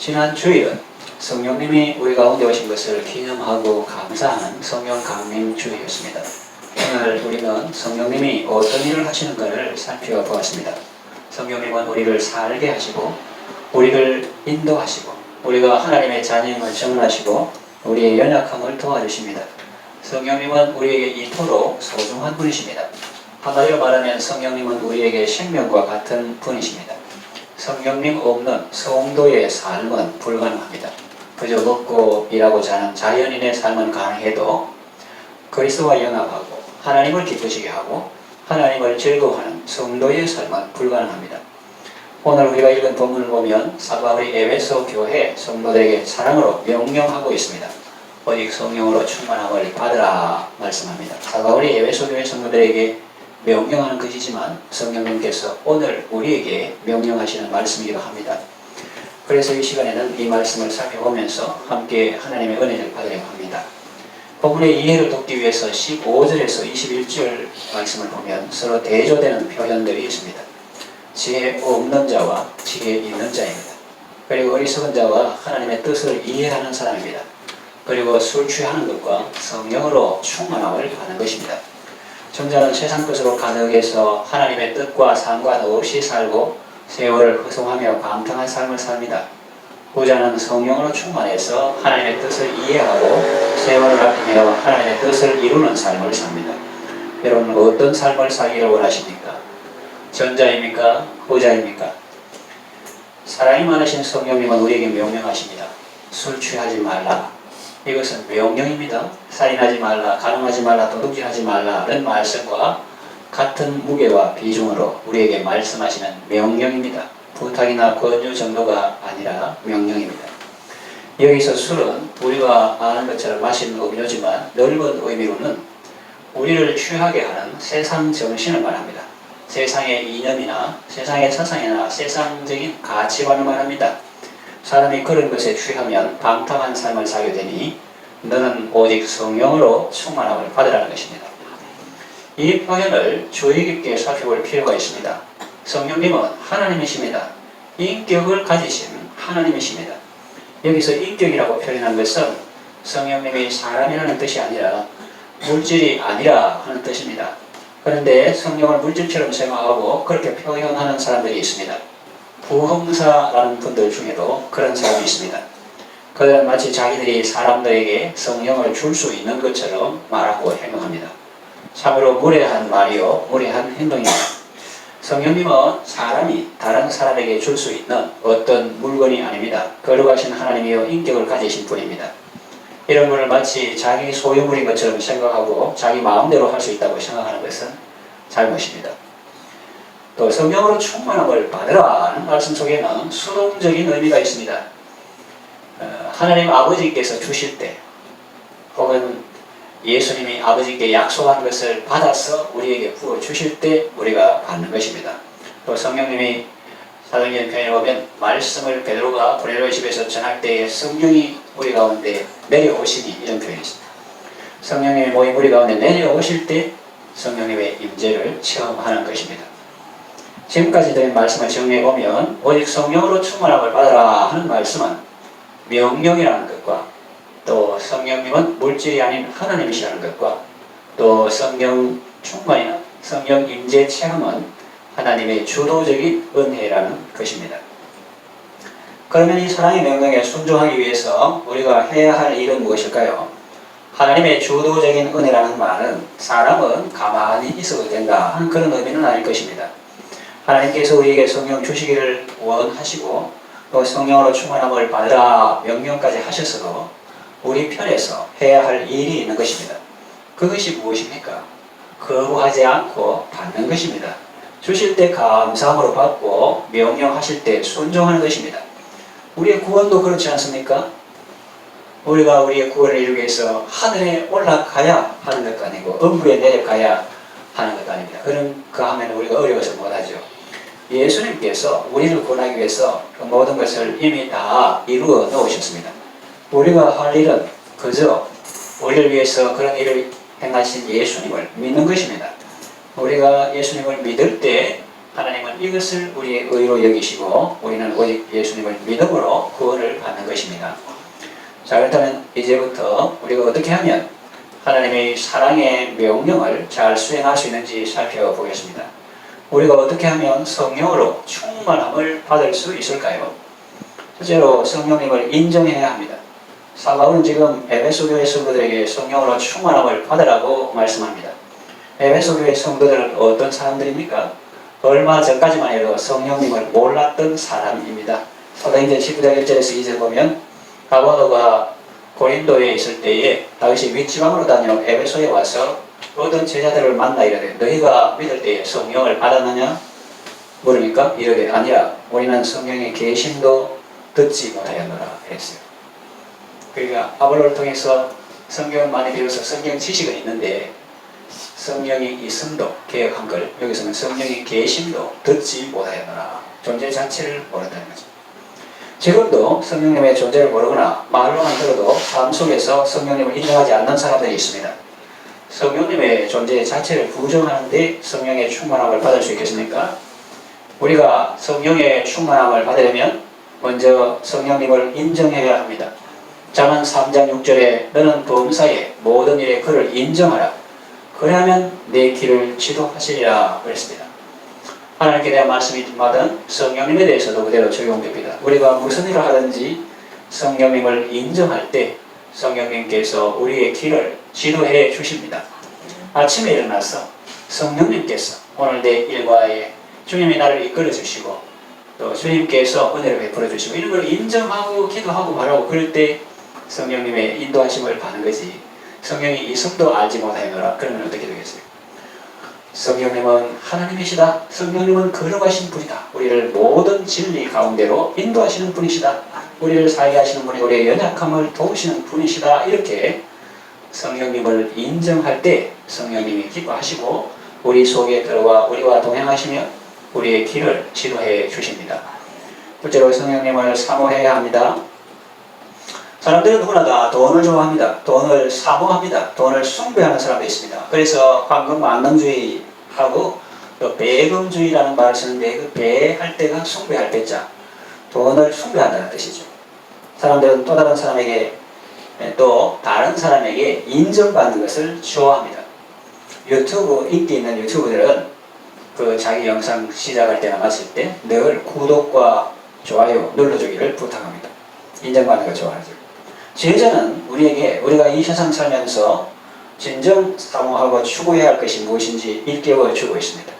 지난 주일은 성령님이 우리 가운데 오신 것을 기념하고 감사하는 성령 강림 주일이었습니다. 오늘 우리는 성령님이 어떤 일을 하시는가를 살펴보았습니다. 성령님은 우리를 살게 하시고 우리를 인도하시고 우리가 하나님의 자녀임을 증언하시고 우리의 연약함을 도와주십니다. 성령님은 우리에게 이토록 소중한 분이십니다. 한마디로 말하면 성령님은 우리에게 생명과 같은 분이십니다. 성령님 없는 성도의 삶은 불가능합니다. 그저 먹고 일하고 자는 자연인의 삶은 가능해도 그리스도와 연합하고 하나님을 기쁘시게 하고 하나님을 즐거워하는 성도의 삶은 불가능합니다. 오늘 우리가 읽은 본문을 보면 사도 바울이 에베소 교회 성도들에게 사랑으로 명령하고 있습니다. 오직 성령으로 충만함을 받으라 말씀합니다. 사도 바울이 에베소 교회 성도들에게 명령하는 것이지만 성령님께서 오늘 우리에게 명령하시는 말씀이기도 합니다. 그래서 이 시간에는 이 말씀을 살펴보면서 함께 하나님의 은혜를 받으려고 합니다. 본문의 이해를 돕기 위해서 15절에서 21절 말씀을 보면 서로 대조되는 표현들이 있습니다. 지혜 없는 자와 지혜 있는 자입니다. 그리고 어리석은 자와 하나님의 뜻을 이해하는 사람입니다. 그리고 술 취하는 것과 성령으로 충만함을 받는 것입니다. 청자는 세상 것으로 가득해서 하나님의 뜻과 상관없이 살고 세월을 허송하며 감통한 삶을 삽니다. 후자는 성령으로 충만해서 하나님의 뜻을 이해하고 세월을 아끼며 하나님의 뜻을 이루는 삶을 삽니다. 여러분은 어떤 삶을 살기를 원하십니까? 전자입니까? 후자입니까? 사랑이 많으신 성령님은 우리에게 명령하십니다. 술 취하지 말라. 이것은 명령입니다. 살인하지 말라, 가늠하지 말라, 도둑질하지 말라는 말씀과 같은 무게와 비중으로 우리에게 말씀하시는 명령입니다. 부탁이나 권유 정도가 아니라 명령입니다. 여기서 술은 우리가 아는 것처럼 마시는 음료지만 넓은 의미로는 우리를 취하게 하는 세상 정신을 말합니다. 세상의 이념이나 세상의 사상이나 세상적인 가치관을 말합니다. 사람이 그런 것에 취하면 방탕한 삶을 살게 되니 너는 오직 성령으로 충만함을 받으라는 것입니다. 이 표현을 주의 깊게 살펴볼 필요가 있습니다. 성령님은 하나님이십니다. 인격을 가지신 하나님이십니다. 여기서 인격이라고 표현한 것은 성령님이 사람이라는 뜻이 아니라 물질이 아니라 하는 뜻입니다. 그런데 성령을 물질처럼 생각하고 그렇게 표현하는 사람들이 있습니다. 부흥사라는 분들 중에도 그런 사람이 있습니다. 그들은 마치 자기들이 사람들에게 성령을 줄 수 있는 것처럼 말하고 행동합니다. 참으로 무례한 말이요 무례한 행동입니다. 성령님은 사람이 다른 사람에게 줄 수 있는 어떤 물건이 아닙니다. 거룩하신 하나님이요 인격을 가지신 분입니다. 이런 분을 마치 자기 소유물인 것처럼 생각하고 자기 마음대로 할 수 있다고 생각하는 것은 잘못입니다. 또 성령으로 충만함을 받으라는 말씀 속에는 수동적인 의미가 있습니다. 하나님 아버지께서 주실 때 혹은 예수님이 아버지께 약속한 것을 받아서 우리에게 부어 주실 때 우리가 받는 것입니다. 또 성령님이 사도행전 편에 보면 말씀을 베드로가 고넬료의 집에서 전할 때에 성령이 우리 가운데 내려오시니 이런 표현이 있습니다. 성령님이 모인 우리 가운데 내려오실 때 성령님의 임재를 체험하는 것입니다. 지금까지 드린 말씀을 정리해보면 오직 성령으로 충만함을 받으라 하는 말씀은 명령이라는 것과 또 성령님은 물질이 아닌 하나님이시라는 것과 또 성령 충만이나 성령 임재 체험은 하나님의 주도적인 은혜라는 것입니다. 그러면 이 사랑의 명령에 순종하기 위해서 우리가 해야 할 일은 무엇일까요? 하나님의 주도적인 은혜라는 말은 사람은 가만히 있어도 된다 하는 그런 의미는 아닐 것입니다. 하나님께서 우리에게 성령 주시기를 원하시고 또 성령으로 충만함을 받으라 명령까지 하셔서도 우리 편에서 해야 할 일이 있는 것입니다. 그것이 무엇입니까? 거부하지 않고 받는 것입니다. 주실 때 감사함으로 받고 명령하실 때 순종하는 것입니다. 우리의 구원도 그렇지 않습니까? 우리가 우리의 구원을 이루기 위해서 하늘에 올라가야 하는 것도 아니고 음부에 내려가야 하는 것도 아닙니다. 그 하면 우리가 어려워서 못하죠. 예수님께서 우리를 구원하기 위해서 그 모든 것을 이미 다 이루어 놓으셨습니다. 우리가 할 일은 그저 우리를 위해서 그런 일을 행하신 예수님을 믿는 것입니다. 우리가 예수님을 믿을 때 하나님은 이것을 우리의 의로 여기시고 우리는 오직 예수님을 믿음으로 구원을 것입니다. 자, 그렇다면 이제부터 우리가 어떻게 하면 하나님의 사랑의 명령을 잘 수행할 수 있는지 살펴보겠습니다. 우리가 어떻게 하면 성령으로 충만함을 받을 수 있을까요? 첫째로 성령님을 인정해야 합니다. 사도 바울은 지금 에베소 교회 성도들에게 성령으로 충만함을 받으라고 말씀합니다. 에베소 교회 성도들은 어떤 사람들입니까? 얼마 전까지만 해도 성령님을 몰랐던 사람입니다. 사도행전 19장 1절에서 2절 보면 바보로가 고린도에 있을 때에 다윗이 윗지방으로 다니는 에베소에 와서 어떤 제자들을 만나 이르되 너희가 믿을 때에 성령을 받았느냐? 물으니까 이르되 아니라 우리는 성령의 계심도 듣지 못하였노라 했어요. 그러니까 아볼로를 통해서 성경을 많이 배워서 성경 지식은 있는데 성령의 있음도 개혁한 걸 여기서는 성령의 계심도 듣지 못하였노라. 존재 자체를 모른다는 거죠. 지금도 성령님의 존재를 모르거나 말로만 들어도 삶 속에서 성령님을 인정하지 않는 사람들이 있습니다. 성령님의 존재 자체를 부정하는데 성령의 충만함을 받을 수 있겠습니까? 우리가 성령의 충만함을 받으려면 먼저 성령님을 인정해야 합니다. 잠언 3장 6절에 너는 범사에 모든 일에 그를 인정하라. 그래야면 내 길을 지도하시리라 그랬습니다. 하나님께 대한 말씀이 마든 성령님에 대해서도 그대로 적용됩니다. 우리가 무슨 일을 하든지 성령님을 인정할 때 성령님께서 우리의 길을 지도해 주십니다. 아침에 일어나서 성령님께서 오늘 내 일과에 주님이 나를 이끌어 주시고 또 주님께서 은혜를 베풀어 주시고 이런 걸 인정하고 기도하고 바라고 그럴 때 성령님의 인도하심을 받는 거지 성령이 있음도 알지 못하여라. 그러면 어떻게 되겠어요? 성령님은 하나님이시다. 성령님은 거룩하신 분이다. 우리를 모든 진리 가운데로 인도하시는 분이시다. 우리를 살게 하시는 분이 우리의 연약함을 도우시는 분이시다. 이렇게 성령님을 인정할 때 성령님이 기뻐하시고 우리 속에 들어와 우리와 동행하시며 우리의 길을 지도해 주십니다. 둘째로 성령님을 사모해야 합니다. 사람들은 누구나 다 돈을 좋아합니다. 돈을 사모합니다. 돈을 숭배하는 사람도 있습니다. 그래서 황금 만능주의하고 또 배금주의라는 말을 쓰는데 그 배할 때가 숭배할 배자. 돈을 숭배한다는 뜻이죠. 사람들은 또 다른 사람에게 또 다른 사람에게 인정받는 것을 좋아합니다. 유튜브 인기 있는 유튜브들은 그 자기 영상 시작할 때나 마칠 때 늘 구독과 좋아요 눌러주기를 부탁합니다. 인정받는 걸 좋아하죠. 제자는 우리가 이 세상 살면서 진정 사모하고 추구해야 할 것이 무엇인지 일깨워 주고 있습니다.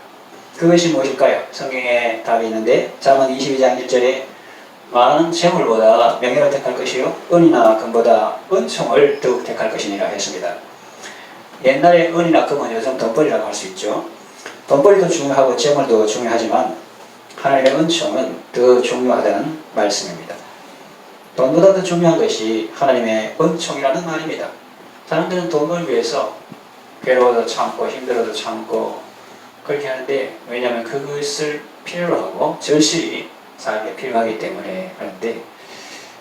그것이 무엇일까요? 성경에 답이 있는데 잠언 22장 1절에 많은 재물보다 명예를 택할 것이요 은이나 금보다 은총을 더욱 택할 것이니라 했습니다. 옛날에 은이나 금은 요즘 돈벌이라고 할 수 있죠. 돈벌이도 중요하고 재물도 중요하지만 하나님의 은총은 더 중요하다는 말씀입니다. 돈보다 더 중요한 것이 하나님의 은총이라는 말입니다. 사람들은 돈을 위해서 괴로워도 참고 힘들어도 참고 그렇게 하는데 왜냐하면 그것을 필요로 하고 절실히 삶에 필요하기 때문에 하는데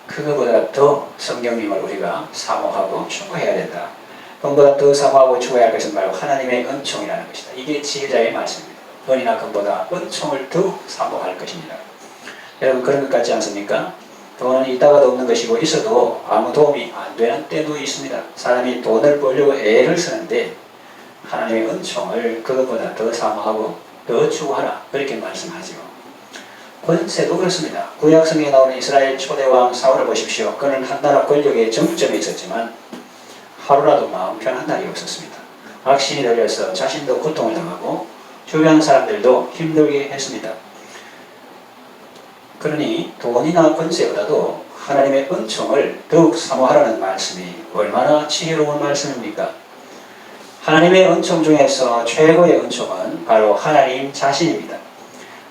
그거보다 더 성령님을 우리가 사모하고 추구해야 된다. 돈보다 더 사모하고 추구해야 할 것은 바로 하나님의 은총이라는 것이다. 이게 지혜자의 말씀입니다. 은이나 금보다 은총을 더 사모할 것입니다. 여러분 그런 것 같지 않습니까? 돈은 있다가도 없는 것이고 있어도 아무 도움이 안 되는 때도 있습니다. 사람이 돈을 벌려고 애를 쓰는데 하나님의 은총을 그것보다 더 사모하고 더 추구하라 그렇게 말씀하죠. 권세도 그렇습니다. 구약성경에 나오는 이스라엘 초대왕 사울을 보십시오. 그는 한 나라 권력의 정점에 있었지만 하루라도 마음 편한 날이 없었습니다. 악신이 들려서 자신도 고통을 당하고 주변 사람들도 힘들게 했습니다. 그러니 돈이나 권세보다도 하나님의 은총을 더욱 사모하라는 말씀이 얼마나 지혜로운 말씀입니까? 하나님의 은총 중에서 최고의 은총은 바로 하나님 자신입니다.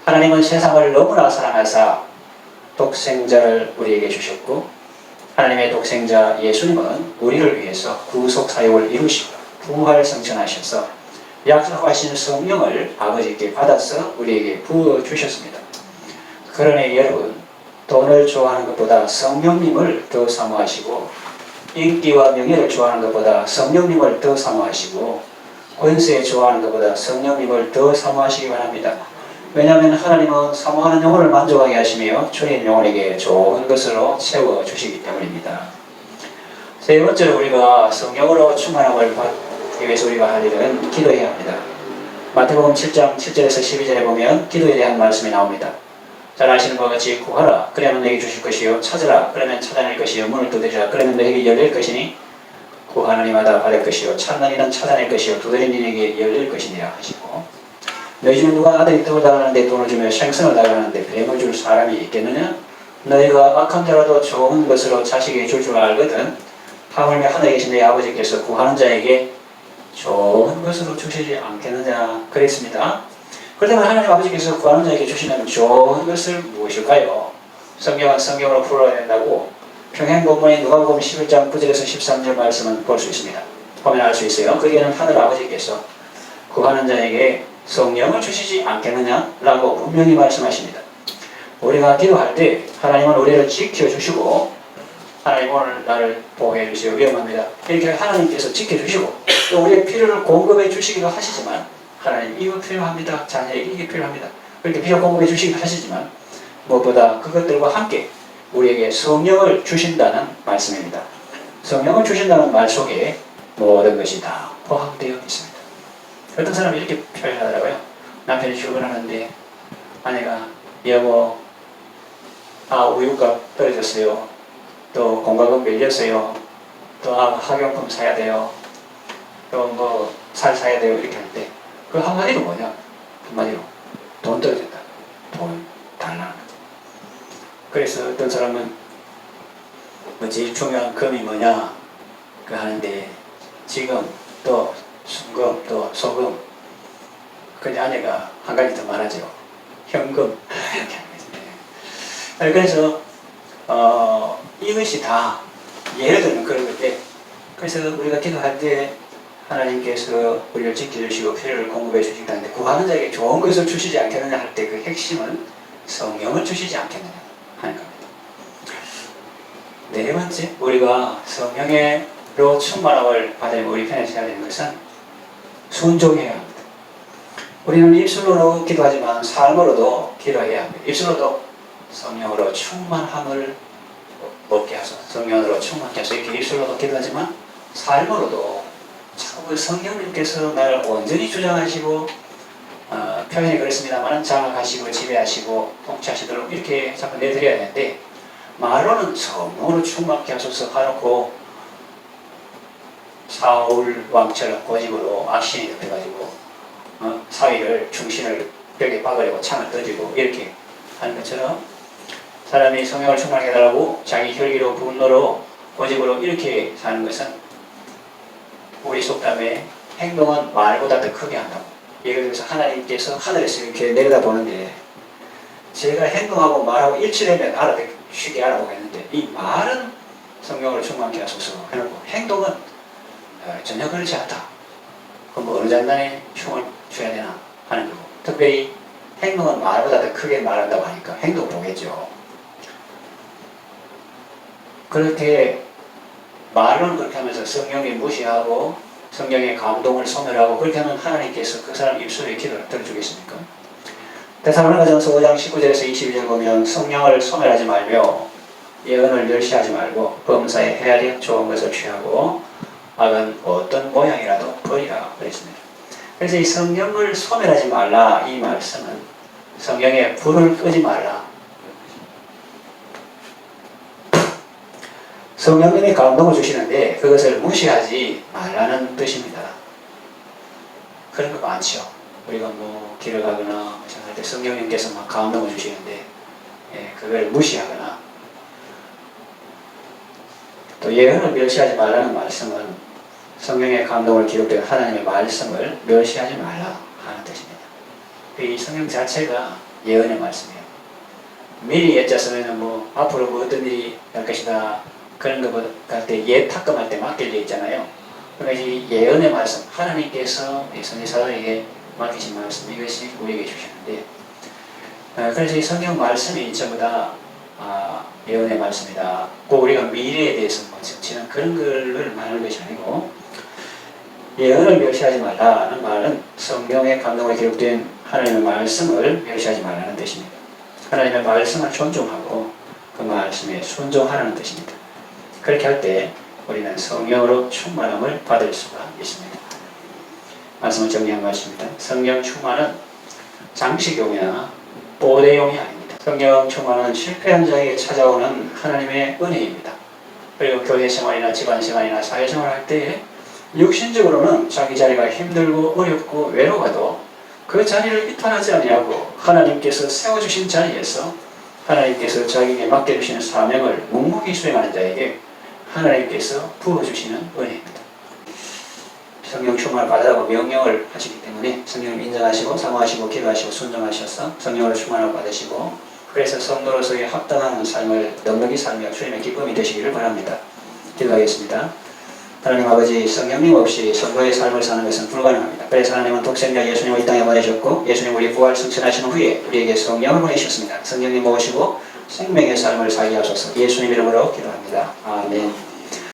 하나님은 세상을 너무나 사랑하사 독생자를 우리에게 주셨고 하나님의 독생자 예수님은 우리를 위해서 구속사역을 이루시고 부활 성천하셔서 약속하신 성령을 아버지께 받아서 우리에게 부어주셨습니다. 그러니 여러분 돈을 좋아하는 것보다 성령님을 더 사모하시고 인기와 명예를 좋아하는 것보다 성령님을 더 사모하시고 권세 좋아하는 것보다 성령님을 더 사모하시기 바랍니다. 왜냐하면 하나님은 사모하는 영혼을 만족하게 하시며 주인 영혼에게 좋은 것으로 채워주시기 때문입니다. 세 번째로 우리가 성령으로 충만함을 받기 위해서 우리가 할 일은 기도해야 합니다. 마태복음 7장 7절에서 12절에 보면 기도에 대한 말씀이 나옵니다. 잘 아시는 것 같이 구하라 그러면 너에게 주실 것이요 찾으라 그러면 찾아낼 것이요 문을 두드리라 그러면 너에게 열릴 것이니 구하는 이마다 받을 것이요 찾는 이는 찾아낼 것이요 두드리는 이에게 열릴 것이니라 하시고 너희 중에 누가 아들이 떡을 달라는데 돈을 주며 생선을 달라는데 뱀을 줄 사람이 있겠느냐? 너희가 악한 자라도 좋은 것으로 자식에게 줄 알거든 하물며 하늘에 계신 너희 아버지께서 구하는 자에게 좋은 것으로 주시지 않겠느냐 그랬습니다. 그렇다면 하나님 아버지께서 구하는 자에게 주시는 좋은 것을 무엇일까요? 성경은 성경으로 풀어야 된다고 평행 본문인 누가복음 11장 9절에서 13절 말씀은 볼 수 있습니다. 보면 알 수 있어요. 거기에는 하늘 아버지께서 구하는 자에게 성령을 주시지 않겠느냐 라고 분명히 말씀하십니다. 우리가 기도할 때 하나님은 우리를 지켜주시고 하나님 오늘 나를 보호해 주시오 위험합니다. 이렇게 하나님께서 지켜주시고 또 우리의 필요를 공급해 주시기도 하시지만 하나님 이거 필요합니다. 자녀에게 이게 필요합니다. 그렇게 필요 공급해 주시기도 하시지만 무엇보다 그것들과 함께 우리에게 성령을 주신다는 말씀입니다. 성령을 주신다는 말 속에 모든 것이 다 포함되어 있습니다. 어떤 사람이 이렇게 표현하더라고요. 남편이 출근하는데 아내가 여보 우유값 떨어졌어요. 또 공과금 밀렸어요. 또 학용품 사야 돼요. 또 뭐 살 사야 돼요. 이렇게 할 때 그 한마디로 뭐냐? 한마디로 돈 떨어졌다. 돈 달라. 그래서 어떤 사람은 뭐 제일 중요한 금이 뭐냐? 그 하는데 지금 또 순금 또 소금 근데 아내가 한 가지 더 말하죠. 현금 이렇게 하는 거죠. 그래서 이것이 다 예를 들면 그런 건데 그래서 우리가 기도할 때 하나님께서 우리를 지켜주시고 필요를 공급해 주신다는데 구하는 자에게 좋은 것을 주시지 않겠느냐 할 때 그 핵심은 성령을 주시지 않겠느냐 하는 겁니다. 네 번째 우리가 성령으로 충만함을 받으면 우리 편에 해야 되는 것은 순종해야 합니다. 우리는 입술로도 기도하지만 삶으로도 기도해야 합니다. 입술로도 성령으로 충만함을 얻게 하소서 성령으로 충만케 하소서 이렇게 입술로도 기도하지만 삶으로도 자꾸 성령님께서 나를 온전히 주장하시고 표현이 그렇습니다만 장악하시고 지배하시고 통치하시도록 이렇게 자꾸 내드려야 되는데 말로는 성령으로 충만케 하소서 하놓고 사울 왕처럼 고집으로 악신이 덮여가지고 사위를 충신을 벽에 박으려고 창을 던지고 이렇게 하는 것처럼 사람이 성령을 충만하게 해달라고 자기 혈기로 분노로 고집으로 이렇게 사는 것은 우리 속담에 행동은 말보다 더 크게 한다고. 예를 들어서 하나님께서 하늘에서 이렇게 내려다보는데 제가 행동하고 말하고 일치되면 쉽게 알아보겠는데 이 말은 성령으로 충만케 하소서 해놓고 행동은 전혀 그렇지 않다. 그럼 어느 장단에 흉을 줘야 되나 하는 거고 특별히 행동은 말보다 더 크게 말한다고 하니까 행동 보겠죠. 그렇게 말은 그렇게 하면서 성령이 무시하고 성령의 감동을 소멸하고 그렇게 하면 하나님께서 그 사람 입술에 기도를 들어주겠습니까? 데살로니가전서 5장 19절에서 22절 보면 성령을 소멸하지 말며 예언을 멸시하지 말고 범사에 헤아려 좋은 것을 취하고 악은 어떤 모양이라도 버리라 그랬습니다. 그래서 이 성령을 소멸하지 말라 이 말씀은 성령의 불을 끄지 말라 성령님이 감동을 주시는데 그것을 무시하지 말라는 뜻입니다. 그런 거 많죠. 우리가 뭐 길을 가거나 생각할 때 성령님께서 막 감동을 주시는데 그걸 무시하거나 또 예언을 멸시하지 말라는 말씀은 성령의 감동을 기록된 하나님의 말씀을 멸시하지 말라 하는 뜻입니다. 이 성령 자체가 예언의 말씀이에요. 미리 예짰으면 뭐 앞으로 뭐 어떤 일이 날 것이다 그런 거 할 때 예 탁금할 때 맡길 일 있잖아요. 그러니까 이 예언의 말씀 하나님께서 선지자들에게 맡기신 말씀 이것이 우리에게 주셨는데 그래서 이 성경 말씀이 전부 다 예언의 말씀이다. 꼭 우리가 미래에 대해서 뭐 적치는 그런 걸 말하는 것이 아니고 예언을 멸시하지 말라는 말은 성경의 감동에 기록된 하나님의 말씀을 멸시하지 말라는 뜻입니다. 하나님의 말씀을 존중하고 그 말씀에 순종하라는 뜻입니다. 그렇게 할 때 우리는 성령으로 충만함을 받을 수가 있습니다. 말씀을 정리한 것입니다. 성령 충만은 장식용이나 보대용이 아닙니다. 성령 충만은 실패한 자에게 찾아오는 하나님의 은혜입니다. 그리고 교회 생활이나 집안 생활이나 사회생활 할 때 육신적으로는 자기 자리가 힘들고 어렵고 외로워도 그 자리를 이탈하지 아니하고 하나님께서 세워주신 자리에서 하나님께서 자기에게 맡겨주시는 사명을 묵묵히 수행하는 자에게 하나님께서 부어주시는 은혜입니다. 성령 충만을 받으라고 명령을 하시기 때문에 성령을 인정하시고 사모하시고 기도하시고 순종하셔서 성령을 충만을 받으시고 그래서 성도로서의 합당한 삶을 넉넉히 살며 주님의 기쁨이 되시기를 바랍니다. 기도하겠습니다. 하나님 아버지, 성령님 없이 성도의 삶을 사는 것은 불가능합니다. 그래서 하나님은 독생자 예수님을 이 땅에 보내셨고 예수님 우리 부활 승천하신 후에 우리에게 성령을 보내셨습니다. 성령님 모시고 생명의 삶을 살게 하소서. 예수님 이름으로 기도합니다. 아멘.